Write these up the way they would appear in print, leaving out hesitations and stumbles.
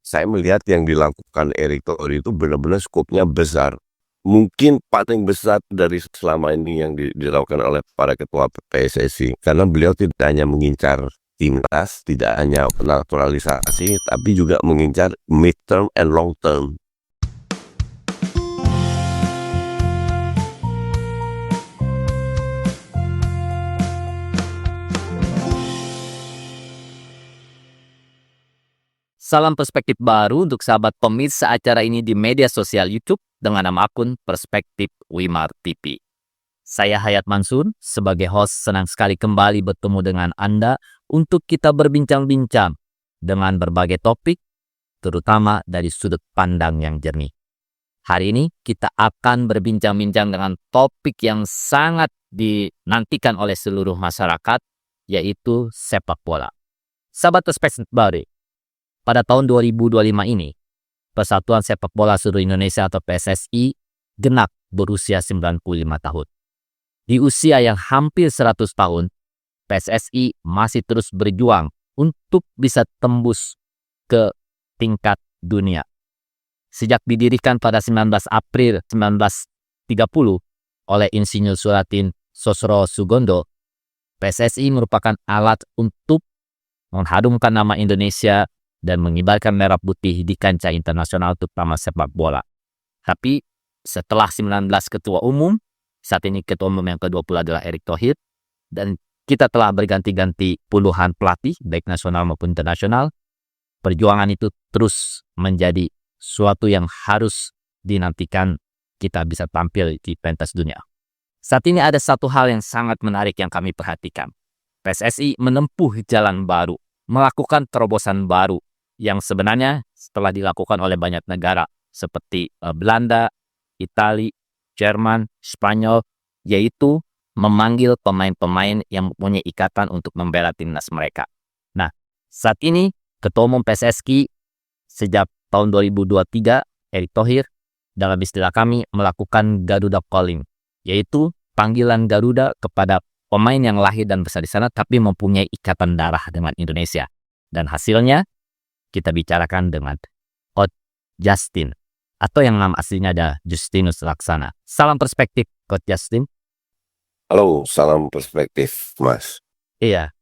saya melihat yang dilakukan Erick Thohir itu benar-benar skopnya besar. Mungkin paling besar dari selama ini yang dilakukan oleh para ketua PSSI. Karena beliau tidak hanya mengincar timnas, tidak hanya naturalisasi, tapi juga mengincar mid term and long term. Salam perspektif baru untuk sahabat pemirsa acara ini di media sosial YouTube dengan nama akun Perspektif Wimar TV. Saya Hayat Mansur, sebagai host senang sekali kembali bertemu dengan Anda untuk kita berbincang-bincang dengan berbagai topik, terutama dari sudut pandang yang jernih. Hari ini kita akan berbincang-bincang dengan topik yang sangat dinantikan oleh seluruh masyarakat, yaitu sepak bola. Sahabat Perspektif baru, pada tahun 2025 ini, Persatuan Sepak Bola Seluruh Indonesia atau PSSI genap berusia 95 tahun. Di usia yang hampir 100 tahun, PSSI masih terus berjuang untuk bisa tembus ke tingkat dunia. Sejak didirikan pada 19 April 1930 oleh Insinyur Suratin Sosro Sugondo, PSSI merupakan alat untuk mengharumkan nama Indonesia dan mengibarkan merah putih di kancah internasional terutama sepak bola. Tapi setelah 19 ketua umum, saat ini ketua umum yang ke-20 adalah Erick Thohir, dan kita telah berganti-ganti puluhan pelatih baik nasional maupun internasional, perjuangan itu terus menjadi suatu yang harus dinantikan kita bisa tampil di pentas dunia. Saat ini ada satu hal yang sangat menarik yang kami perhatikan. PSSI menempuh jalan baru, melakukan terobosan baru yang sebenarnya setelah dilakukan oleh banyak negara seperti Belanda, Italia, Jerman, Spanyol, yaitu memanggil pemain-pemain yang mempunyai ikatan untuk membela timnas mereka. Nah, saat ini Ketua Umum PSSI sejak tahun 2023, Erick Thohir, dalam istilah kami melakukan Garuda Calling, yaitu panggilan Garuda kepada pemain yang lahir dan besar di sana tapi mempunyai ikatan darah dengan Indonesia. Dan hasilnya kita bicarakan dengan Coach Justin, atau yang nama aslinya ada Justinus Laksana. Salam perspektif, Coach Justin. Halo, salam perspektif, Mas. Iya,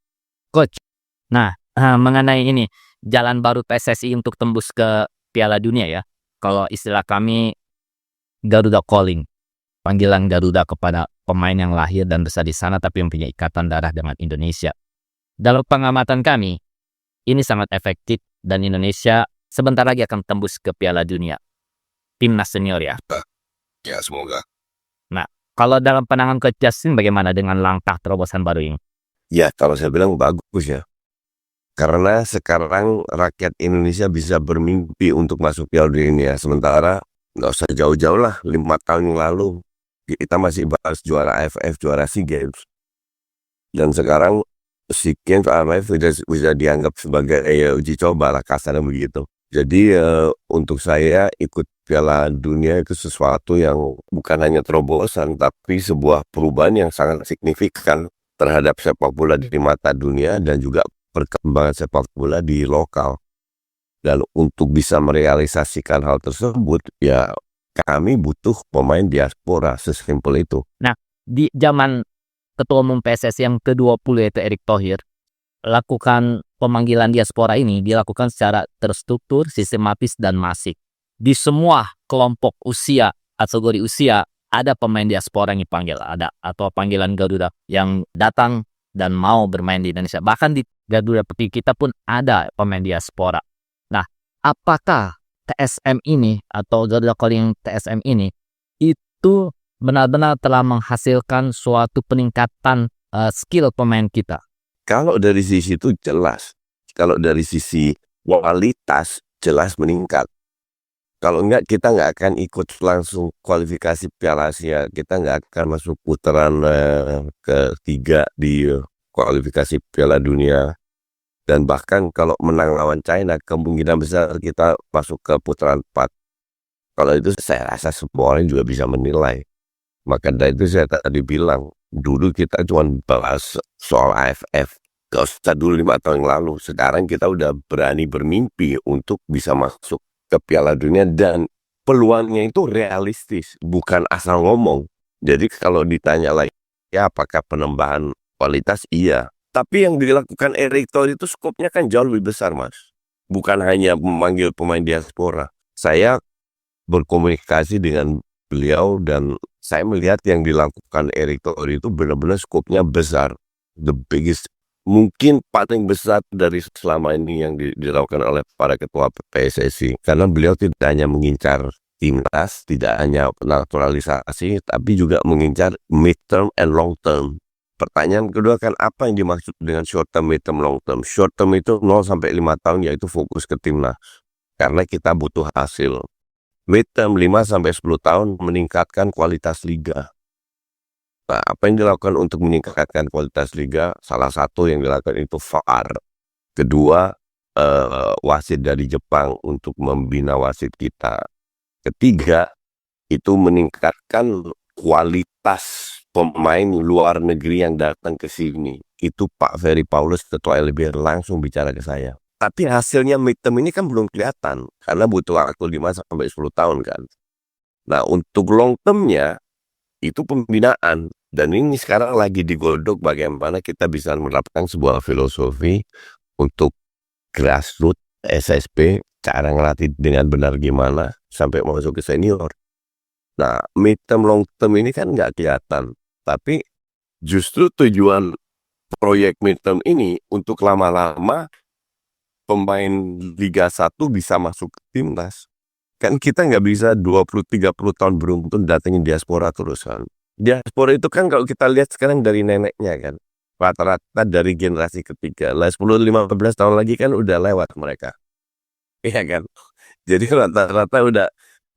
Coach. Nah, mengenai ini, jalan baru PSSI untuk tembus ke Piala Dunia ya. Kalau istilah kami, Garuda Calling. Panggilan Garuda kepada pemain yang lahir dan besar di sana tapi mempunyai ikatan darah dengan Indonesia. Dalam pengamatan kami, ini sangat efektif dan Indonesia sebentar lagi akan tembus ke Piala Dunia. Timnas senior ya. Ya, semoga. Nah, kalau dalam pandangan Coach Justin bagaimana dengan langkah terobosan baru ini? Ya, kalau saya bilang bagus ya. Karena sekarang rakyat Indonesia bisa bermimpi untuk masuk Piala Dunia. Sementara nggak usah jauh-jauh lah, 5 tahun yang lalu kita masih bahas juara AFF, juara SEA Games. Dan sekarang SEA Games, AFF bisa dianggap sebagai uji coba lah, kasarnya begitu. Jadi untuk saya ikut Piala Dunia itu sesuatu yang bukan hanya terobosan, tapi sebuah perubahan yang sangat signifikan terhadap sepak bola di mata dunia dan juga perkembangan sepak bola di lokal. Dan untuk bisa merealisasikan hal tersebut, ya kami butuh pemain diaspora, sesimpel itu. Nah, di zaman Ketua Umum PSSI yang ke-20 yaitu Erick Thohir, lakukan pemanggilan diaspora ini dilakukan secara terstruktur, sistematis, dan masif. Di semua kelompok usia, kategori usia, ada pemain diaspora yang dipanggil, ada atau panggilan Garuda yang datang dan mau bermain di Indonesia. Bahkan di Garuda Putih kita pun ada pemain diaspora. Nah, apakah TSM ini atau Garuda Calling TSM ini itu benar-benar telah menghasilkan suatu peningkatan skill pemain kita? Kalau dari sisi itu jelas. Kalau dari sisi kualitas jelas meningkat. Kalau enggak, kita nggak akan ikut langsung kualifikasi Piala Asia. Kita nggak akan masuk putaran ketiga di kualifikasi Piala Dunia. Dan bahkan kalau menang lawan China, kemungkinan besar kita masuk ke putaran 4. Kalau itu saya rasa semua orang juga bisa menilai. Maka dari itu saya tadi bilang, dulu kita cuma bahas soal AFF Gak usah dulu 5 tahun yang lalu. Sekarang kita udah berani bermimpi untuk bisa masuk ke Piala Dunia dan peluangnya itu realistis, bukan asal ngomong. Jadi kalau ditanya lagi, ya apakah penambahan kualitas? Iya. Tapi yang dilakukan Erick Thohir itu skopnya kan jauh lebih besar, Mas. Bukan hanya memanggil pemain diaspora. Saya berkomunikasi dengan beliau dan saya melihat yang dilakukan Erick Thohir itu benar-benar skopnya besar. The biggest, mungkin paling besar dari selama ini yang dilakukan oleh para ketua PSSI. Karena beliau tidak hanya mengincar timnas, tidak hanya naturalisasi, tapi juga mengincar mid term and long term. Pertanyaan kedua kan apa yang dimaksud dengan short term, mid term, long term? Short term itu 0 sampai 5 tahun yaitu fokus ke timnas. Karena kita butuh hasil. Mid term 5 sampai 10 tahun meningkatkan kualitas liga. Nah, apa yang dilakukan untuk meningkatkan kualitas liga? Salah satu yang dilakukan itu VAR. Kedua, wasit dari Jepang untuk membina wasit kita. Ketiga, itu meningkatkan kualitas pemain luar negeri yang datang ke sini. Itu Pak Ferry Paulus, ketua LBR, langsung bicara ke saya. Tapi hasilnya midterm ini kan belum kelihatan. Karena butuh waktu 5 sampai 10 tahun kan. Nah, untuk long termnya, itu pembinaan. Dan ini sekarang lagi digodok bagaimana kita bisa menerapkan sebuah filosofi untuk grassroots SSB, cara ngelatih dengan benar gimana sampai masuk ke senior. Nah, mid term long term ini kan nggak kelihatan. Tapi justru tujuan proyek mid term ini untuk lama-lama pemain Liga 1 bisa masuk ke timnas. Kan kita nggak bisa 20-30 tahun beruntun datengin diaspora terus kan. Diaspora itu kan kalau kita lihat sekarang dari neneknya kan. Rata-rata dari generasi ketiga. Lah 10-15 tahun lagi kan udah lewat mereka. Iya kan. Jadi rata-rata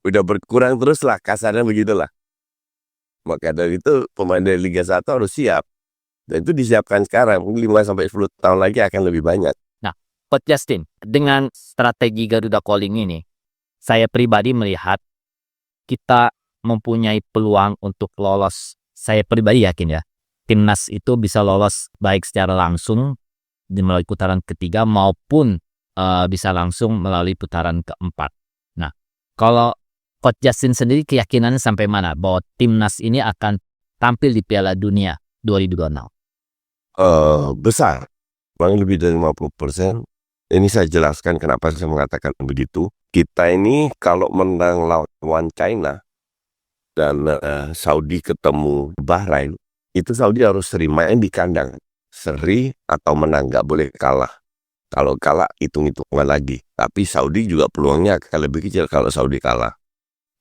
udah berkurang terus lah, kasarnya begitulah. Maka dari itu pemain dari Liga 1 harus siap. Dan itu disiapkan sekarang, mungkin 5-10 tahun lagi akan lebih banyak. Nah, Coach Justin, dengan strategi Garuda Calling ini, saya pribadi melihat kita mempunyai peluang untuk lolos. Saya pribadi yakin ya, timnas itu bisa lolos baik secara langsung melalui putaran ketiga maupun bisa langsung melalui putaran keempat. Nah, kalau Coach Justin sendiri keyakinannya sampai mana bahwa timnas ini akan tampil di Piala Dunia 2026? Besar, paling lebih dari 50%. Ini saya jelaskan kenapa saya mengatakan begitu. Kita ini kalau menang lawan China dan Saudi ketemu Bahrain, itu Saudi harus seri main di kandang. Seri atau menang, nggak boleh kalah. Kalau kalah hitung-hitungan lagi. Tapi Saudi juga peluangnya akan lebih kecil kalau Saudi kalah.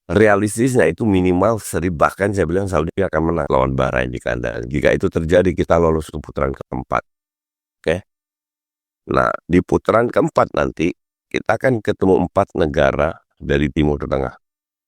Realistisnya itu minimal seri, bahkan saya bilang Saudi akan menang lawan Bahrain di kandang. Jika itu terjadi kita lolos ke putaran keempat. Oke. Nah, di putaran keempat nanti kita akan ketemu 4 negara dari Timur Tengah.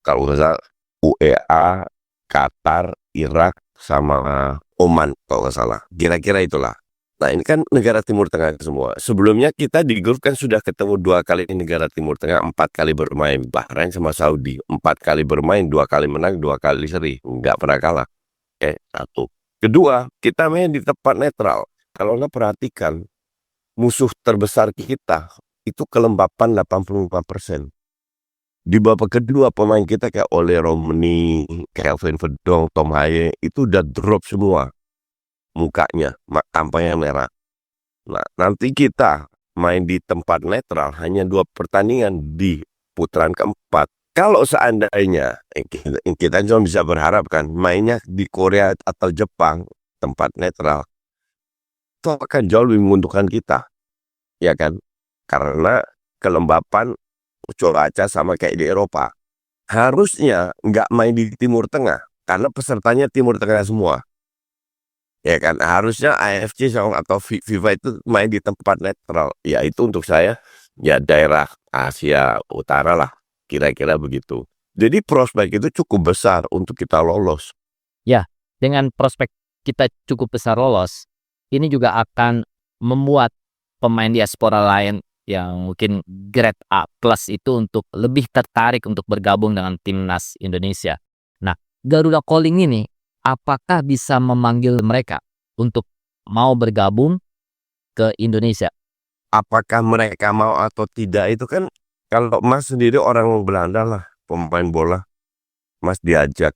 Kalau nggak salah UEA, Qatar, Irak, sama Oman kalau nggak salah. Kira-kira itulah. Nah, ini kan negara Timur Tengah semua. Sebelumnya kita di grup kan sudah ketemu 2 kali negara Timur Tengah, 4 kali bermain. Bahrain sama Saudi, 4 kali bermain, 2 kali menang, 2 kali seri. Nggak pernah kalah. Oke, satu. Kedua, kita main di tempat netral. Kalau Anda perhatikan, musuh terbesar kita itu kelembapan 85%. Di babak kedua pemain kita kayak Ole Romney, Kelvin Verdong, Tom Haye itu udah drop semua mukanya, tampaknya merah. Nah, nanti kita main di tempat netral hanya 2 pertandingan di putaran keempat. Kalau seandainya kita cuma bisa berharap kan mainnya di Korea atau Jepang tempat netral, itu akan jauh lebih menguntungkan kita, ya kan? Karena kelembapan cuaca sama kayak di Eropa. Harusnya nggak main di Timur Tengah karena pesertanya Timur Tengah semua. Ya kan, harusnya AFC atau FIFA itu main di tempat netral. Ya itu untuk saya ya daerah Asia Utara lah, kira-kira begitu. Jadi prospek itu cukup besar untuk kita lolos. Ya, dengan prospek kita cukup besar lolos, ini juga akan membuat pemain diaspora lain yang mungkin grade A plus itu untuk lebih tertarik untuk bergabung dengan timnas Indonesia. Nah, Garuda Calling ini apakah bisa memanggil mereka untuk mau bergabung ke Indonesia? Apakah mereka mau atau tidak itu kan, kalau Mas sendiri orang Belanda lah, pemain bola, Mas diajak,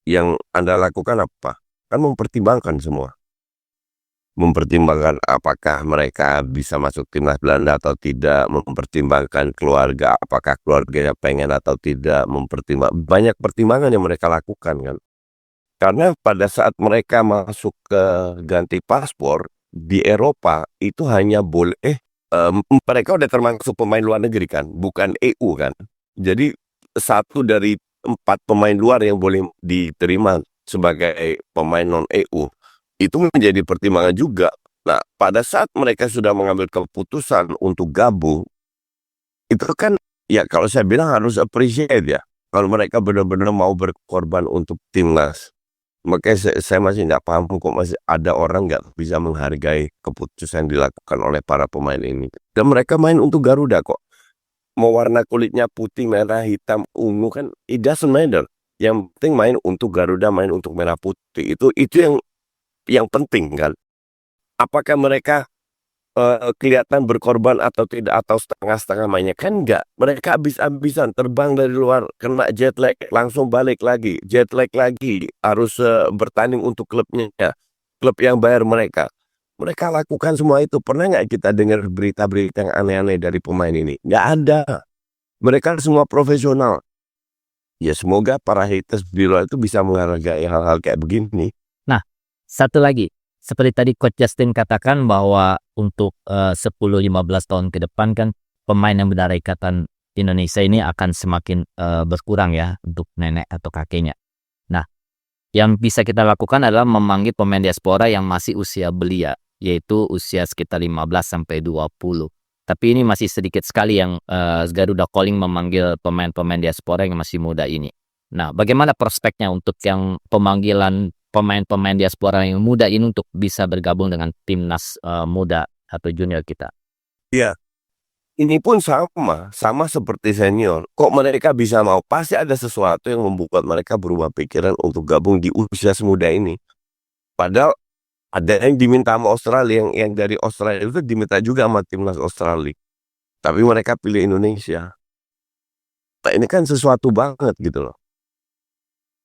yang Anda lakukan apa? Kan mempertimbangkan semua. Mempertimbangkan apakah mereka bisa masuk timnas Belanda atau tidak, mempertimbangkan keluarga, apakah keluarganya pengen atau tidak, banyak pertimbangan yang mereka lakukan kan. Karena pada saat mereka masuk ke ganti paspor di Eropa itu hanya boleh mereka udah termasuk pemain luar negeri kan, bukan EU kan. Jadi 1 dari 4 pemain luar yang boleh diterima sebagai pemain non EU itu menjadi pertimbangan juga. Nah, pada saat mereka sudah mengambil keputusan untuk gabung, itu kan ya kalau saya bilang harus appreciate ya. Kalau mereka benar-benar mau berkorban untuk timnas. Makanya saya masih nggak paham kok masih ada orang nggak bisa menghargai keputusan yang dilakukan oleh para pemain ini. Dan mereka main untuk Garuda kok. Mau warna kulitnya putih, merah, hitam, ungu kan it doesn't matter. Yang penting main untuk Garuda, main untuk merah putih. Itu yang penting kan. Apakah mereka kelihatan berkorban atau tidak, atau setengah-setengah mainnya, kan enggak. Mereka habis-habisan terbang dari luar, kena jet lag, langsung balik lagi, jet lag lagi, harus bertanding untuk klubnya, klub yang bayar mereka. Mereka lakukan semua itu. Pernah nggak kita dengar berita-berita yang aneh-aneh dari pemain ini? Nggak ada. Mereka semua profesional. Ya semoga para haters di luar itu bisa menghargai hal-hal kayak begini. Nah, satu lagi, seperti tadi Coach Justin katakan bahwa untuk 10-15 tahun ke depan kan pemain yang bendera ikatan Indonesia ini akan semakin berkurang ya untuk nenek atau kakeknya. Nah, yang bisa kita lakukan adalah memanggil pemain diaspora yang masih usia belia, yaitu usia sekitar 15-20. Tapi ini masih sedikit sekali yang Garuda Calling memanggil pemain-pemain diaspora yang masih muda ini. Nah, bagaimana prospeknya untuk yang pemanggilan pemain-pemain diaspora yang muda ini untuk bisa bergabung dengan timnas muda atau junior kita? Ya, ini pun sama seperti senior. Kok mereka bisa mau? Pasti ada sesuatu yang membuat mereka berubah pikiran untuk gabung di usia semuda ini. Padahal ada yang diminta sama Australia, yang dari Australia itu diminta juga sama timnas Australia. Tapi mereka pilih Indonesia. Nah, ini kan sesuatu banget gitu loh.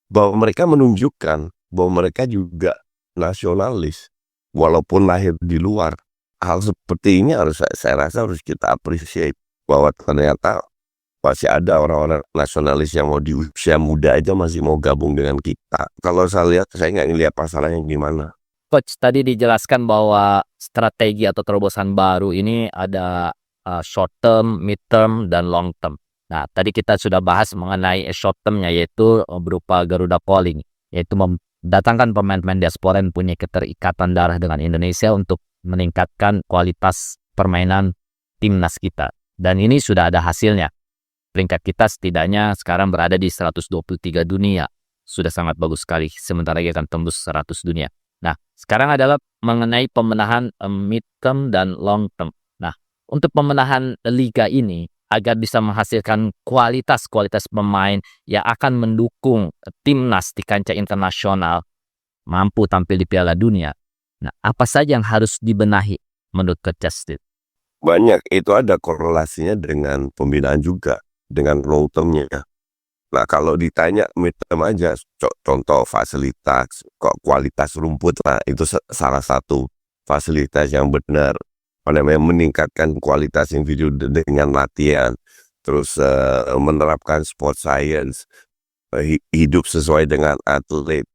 Bahwa mereka menunjukkan bahwa mereka juga nasionalis. Walaupun lahir di luar. Hal seperti ini saya rasa harus kita appreciate. Bahwa ternyata masih ada orang-orang nasionalis yang mau di usia muda aja masih mau gabung dengan kita. Kalau saya lihat, saya nggak ngelihat masalahnya gimana. Coach, tadi dijelaskan bahwa strategi atau terobosan baru ini ada short term, mid term, dan long term. Nah, tadi kita sudah bahas mengenai short termnya, yaitu berupa Garuda Calling, yaitu mendatangkan pemain-pemain diaspora yang punya keterikatan darah dengan Indonesia untuk meningkatkan kualitas permainan timnas kita. Dan ini sudah ada hasilnya. Peringkat kita setidaknya sekarang berada di 123 dunia. Sudah sangat bagus sekali, sementara kita akan tembus 100 dunia. Nah, sekarang adalah mengenai pemenahan mid term dan long term. Nah, untuk pemenahan liga ini agar bisa menghasilkan kualitas pemain yang akan mendukung timnas di kancah internasional mampu tampil di Piala Dunia. Nah, apa saja yang harus dibenahi menurut Coach Justin? Banyak, itu ada korelasinya dengan pembinaan juga, dengan long termnya. Nah, kalau ditanya midterm aja, contoh fasilitas, kualitas rumput lah, itu salah satu fasilitas yang benar. Meningkatkan kualitas individu dengan latihan, terus menerapkan sport science, hidup sesuai dengan atlet,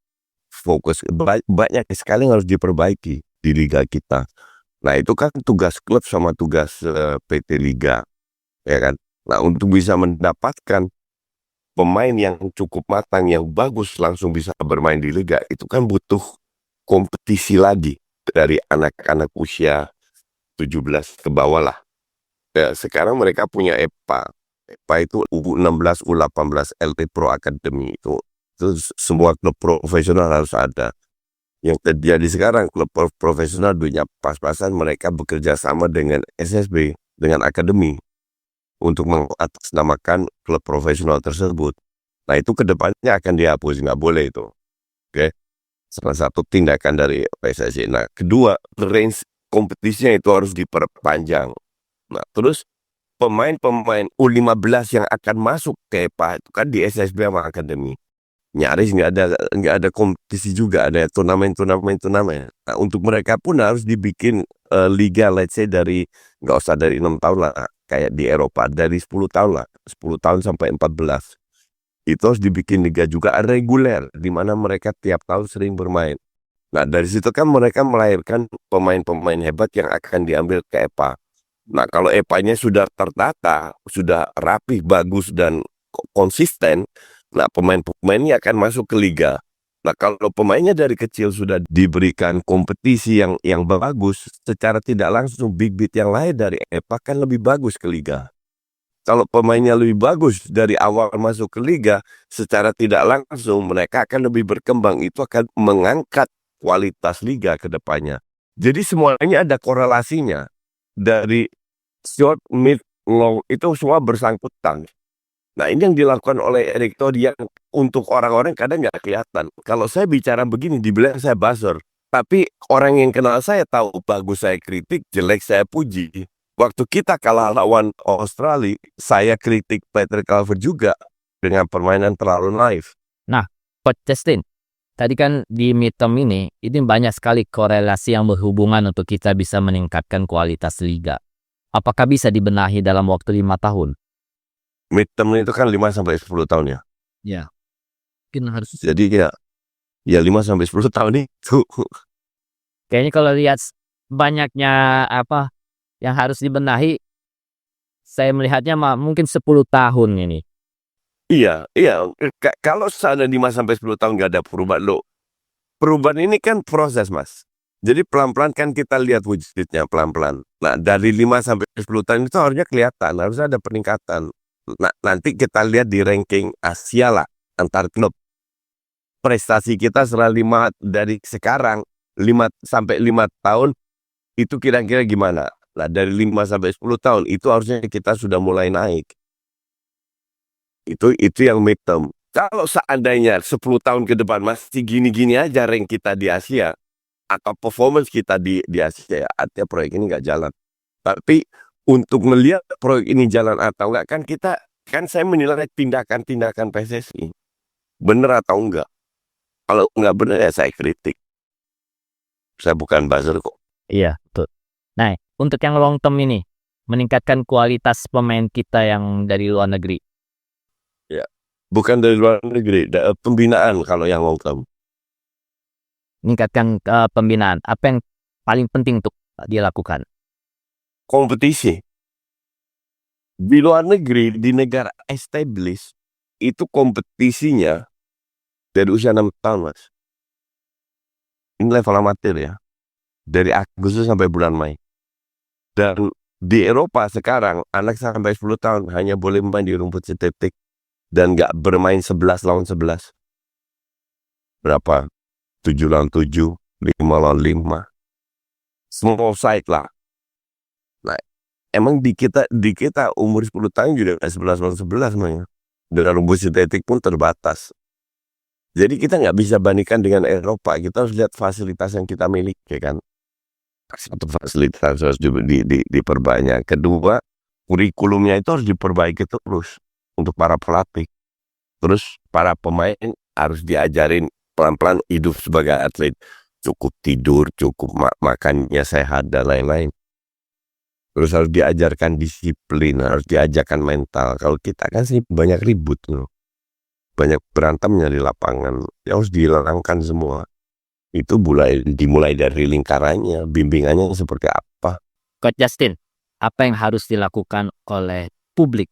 fokus, banyak sekali yang harus diperbaiki di liga kita. Nah, itu kan tugas klub sama tugas PT Liga, ya kan. Nah, untuk bisa mendapatkan pemain yang cukup matang, yang bagus, langsung bisa bermain di liga, itu kan butuh kompetisi lagi dari anak-anak usia 17 ke bawah lah. Ya, sekarang mereka punya EPA. EPA itu U16, U18, Elite Pro Academy. Itu semua klub profesional harus ada. Yang terjadi sekarang, klub profesional dunia pas-pasan, mereka bekerja sama dengan SSB, dengan akademi, untuk mengatasnamakan klub profesional tersebut. Nah, itu kedepannya akan dihapus, nggak boleh itu. Oke, salah satu tindakan dari PSSI. Nah, kedua, range kompetisinya itu harus diperpanjang. Nah, terus pemain-pemain U15 yang akan masuk ke EPA itu kan di SSB sama Akademi. Nyaris nggak ada kompetisi juga, ada turnamen. Nah, untuk mereka pun harus dibikin liga, let's say nggak usah dari 6 tahun lah, kayak di Eropa dari 10 tahun lah, 10 tahun sampai 14. Itu harus dibikin liga juga reguler, di mana mereka tiap tahun sering bermain. Nah, dari situ kan mereka melahirkan pemain-pemain hebat yang akan diambil ke EPA. Nah, kalau EPA-nya sudah tertata, sudah rapi, bagus, dan konsisten, nah pemain-pemainnya akan masuk ke liga. Nah, kalau pemainnya dari kecil sudah diberikan kompetisi yang bagus, secara tidak langsung big-big yang lain dari EPA kan lebih bagus ke liga. Kalau pemainnya lebih bagus dari awal masuk ke liga, secara tidak langsung mereka akan lebih berkembang. Itu akan mengangkat kualitas liga ke depannya. Jadi semuanya ada korelasinya. Dari short, mid, long itu semua bersangkutan. Nah, ini yang dilakukan oleh Erik Todi yang untuk orang-orang kadang nggak kelihatan. Kalau saya bicara begini dibilang saya buzzer, tapi orang yang kenal saya tahu bagus saya kritik, jelek saya puji. Waktu kita kalah lawan Australia, saya kritik Patrick Kluivert juga dengan permainan terlalu naif. Nah, Coach Justin, tadi kan di midterm ini banyak sekali korelasi yang berhubungan untuk kita bisa meningkatkan kualitas liga. Apakah bisa dibenahi dalam waktu 5 tahun? Midterm itu kan 5-10 tahun ya. Ya. Mungkin harus. Jadi ya 5-10 tahun itu. Kayaknya kalau lihat banyaknya apa yang harus dibenahi, saya melihatnya mungkin 10 tahun ini. Iya. Kalau sana 5-10 tahun nggak ada perubahan lo. Perubahan ini kan proses, Mas. Jadi pelan-pelan kan kita lihat wujudnya pelan-pelan. Nah, dari 5-10 tahun itu harusnya kelihatan, harus ada peningkatan. Nah, nanti kita lihat di ranking Asia lah, antar klub. Prestasi kita setelah dari sekarang 5 tahun itu kira-kira gimana? Nah, dari 5-10 tahun itu harusnya kita sudah mulai naik. Itu yang midterm. Kalau seandainya 10 tahun ke depan masih gini-gini aja rank kita di Asia atau performance kita di Asia, artinya proyek ini nggak jalan. Tapi untuk melihat proyek ini jalan atau enggak kan saya menilai tindakan-tindakan PSSI benar atau enggak. Kalau enggak benar ya saya kritik. Saya bukan buzzer kok. Iya, betul. Nah, untuk yang long term ini, meningkatkan kualitas pemain kita yang dari luar negeri. Ya, bukan dari luar negeri, pembinaan kalau yang long term. Meningkatkan pembinaan. Apa yang paling penting untuk dilakukan? Kompetisi. Di luar negeri, di negara established, itu kompetisinya dari usia 6 tahun, Mas. Ini level amatir ya. Dari Agustus sampai bulan Mei. Dan di Eropa sekarang, anak sampai 10 tahun hanya boleh main di rumput sintetik dan nggak bermain 11 lawan 11. Berapa? 7 lawan 7, 5 lawan 5. Small side lah. Nah, emang di kita umur 10 tahun juga 11 lawan 11 namanya. Dengan rumput sintetik pun terbatas. Jadi kita nggak bisa bandingkan dengan Eropa. Kita harus lihat fasilitas yang kita miliki kan. Satu fasilitas harus diperbanyak. Kedua, kurikulumnya itu harus diperbaiki terus untuk para pelatih. Terus para pemain harus diajarin pelan-pelan hidup sebagai atlet. Cukup tidur, cukup makannya sehat dan lain-lain. Terus harus diajarkan disiplin, harus diajarkan mental. Kalau kita kan sih banyak ribut loh. Banyak berantemnya di lapangan. Ya harus dihilangkan semua. Itu dimulai dari lingkarannya, bimbingannya seperti apa. Coach Justin, apa yang harus dilakukan oleh publik,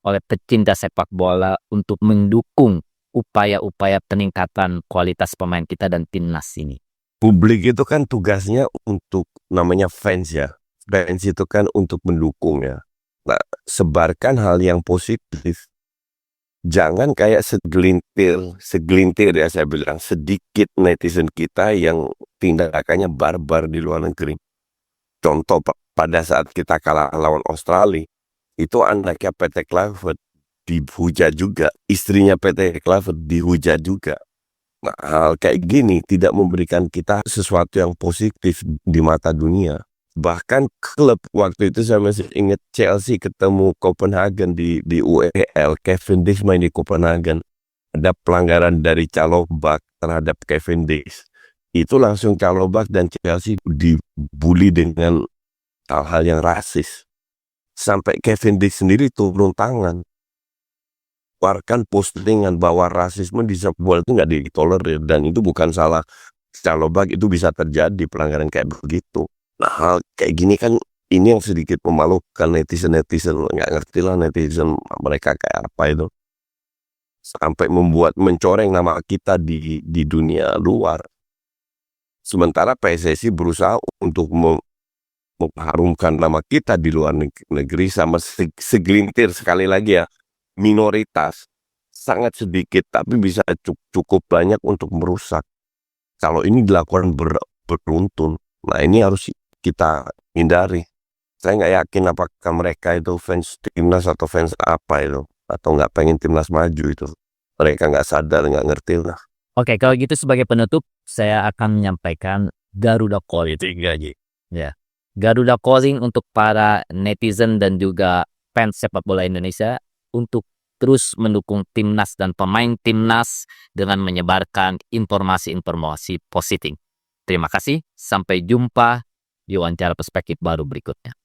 oleh pecinta sepak bola untuk mendukung upaya-upaya peningkatan kualitas pemain kita dan timnas ini? Publik itu kan tugasnya untuk namanya fans ya. Fans itu kan untuk mendukung ya. Nah, sebarkan hal yang positif. Jangan kayak segelintir ya saya bilang, sedikit netizen kita yang tindakannya barbar di luar negeri. Contoh pada saat kita kalah lawan Australia, itu anaknya Patrick Kluivert dihujat juga, istrinya Patrick Kluivert dihujat juga. Nah, hal kayak gini tidak memberikan kita sesuatu yang positif di mata dunia. Bahkan klub waktu itu saya masih ingat Chelsea ketemu Copenhagen di UEL, Cavendish main di Copenhagen. Ada pelanggaran dari Chalobah terhadap Cavendish. Itu langsung Chalobah dan Chelsea dibully dengan hal-hal yang rasis. Sampai Cavendish sendiri turun tangan. Keluarkan postingan bahwa rasisme di sepak bola itu nggak ditolerir, dan itu bukan salah Chalobah, itu bisa terjadi pelanggaran kayak begitu. Nah, hal kayak gini kan ini yang sedikit memalukan netizen nggak ngerti lah netizen mereka kayak apa itu, sampai membuat mencoreng nama kita di dunia luar. Sementara PSSI berusaha untuk mengharumkan nama kita di luar negeri sama segelintir, sekali lagi ya, minoritas, sangat sedikit tapi bisa cukup banyak untuk merusak. Kalau ini dilakukan beruntun, nah ini harus kita hindari. Saya nggak yakin apakah mereka itu fans timnas atau fans apa itu, atau nggak pengen timnas maju itu. Mereka nggak sadar, nggak ngerti lah. Oke, kalau gitu sebagai penutup, saya akan menyampaikan Garuda Calling. Ya, Garuda Calling untuk para netizen dan juga fans sepak bola Indonesia untuk terus mendukung timnas dan pemain timnas dengan menyebarkan informasi-informasi positif. Terima kasih, sampai jumpa di wawancara perspektif baru berikutnya.